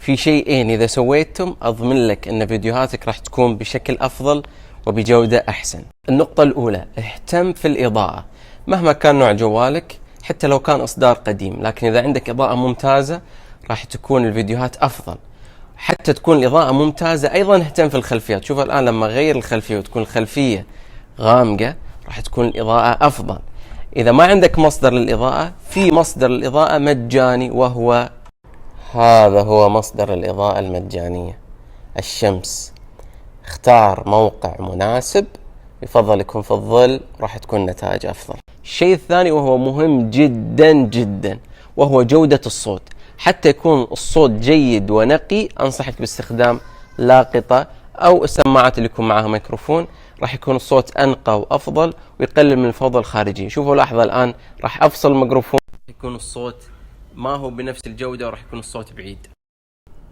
في شيئين إذا سويتهم أضمن لك أن فيديوهاتك راح تكون بشكل أفضل وبجودة أحسن. النقطة الأولى، اهتم في الإضاءة مهما كان نوع جوالك، حتى لو كان إصدار قديم، لكن إذا عندك إضاءة ممتازة راح تكون الفيديوهات أفضل. حتى تكون الإضاءة ممتازة أيضا اهتم في الخلفيات. شوف الآن لما أغير الخلفية وتكون الخلفية غامقة راح تكون الإضاءة أفضل. إذا ما عندك مصدر للإضاءة، في مصدر للإضاءة مجاني، وهو هذا هو مصدر الإضاءة المجانية، الشمس. اختار موقع مناسب، يفضل يكون في الظل، راح تكون نتائج أفضل. الشيء الثاني وهو مهم جدا جدا وهو جودة الصوت. حتى يكون الصوت جيد ونقي أنصحك باستخدام لاقطة أو السماعات اللي يكون معها ميكروفون، راح يكون الصوت أنقى وأفضل ويقلل من الفوضى الخارجية. شوفوا لحظة الآن راح أفصل الميكروفون، يكون الصوت ما هو بنفس الجودة وراح يكون الصوت بعيد.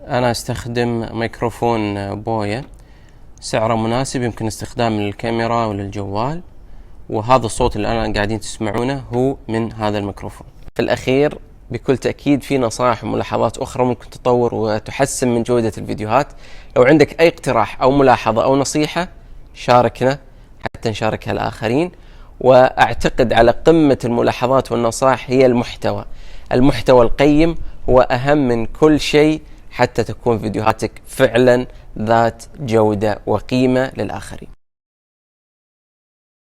أنا أستخدم ميكروفون بويا، سعره مناسب، يمكن استخدام للكاميرا وللجوال، وهذا الصوت اللي الآن قاعدين تسمعونه هو من هذا الميكروفون. في الأخير بكل تأكيد في نصائح وملاحظات أخرى ممكن تطور وتحسن من جودة الفيديوهات. لو عندك أي اقتراح أو ملاحظة أو نصيحة شاركنا حتى نشاركها الآخرين. وأعتقد على قمة الملاحظات والنصائح هي المحتوى القيم هو أهم من كل شيء، حتى تكون فيديوهاتك فعلا ذات جودة وقيمة للآخرين.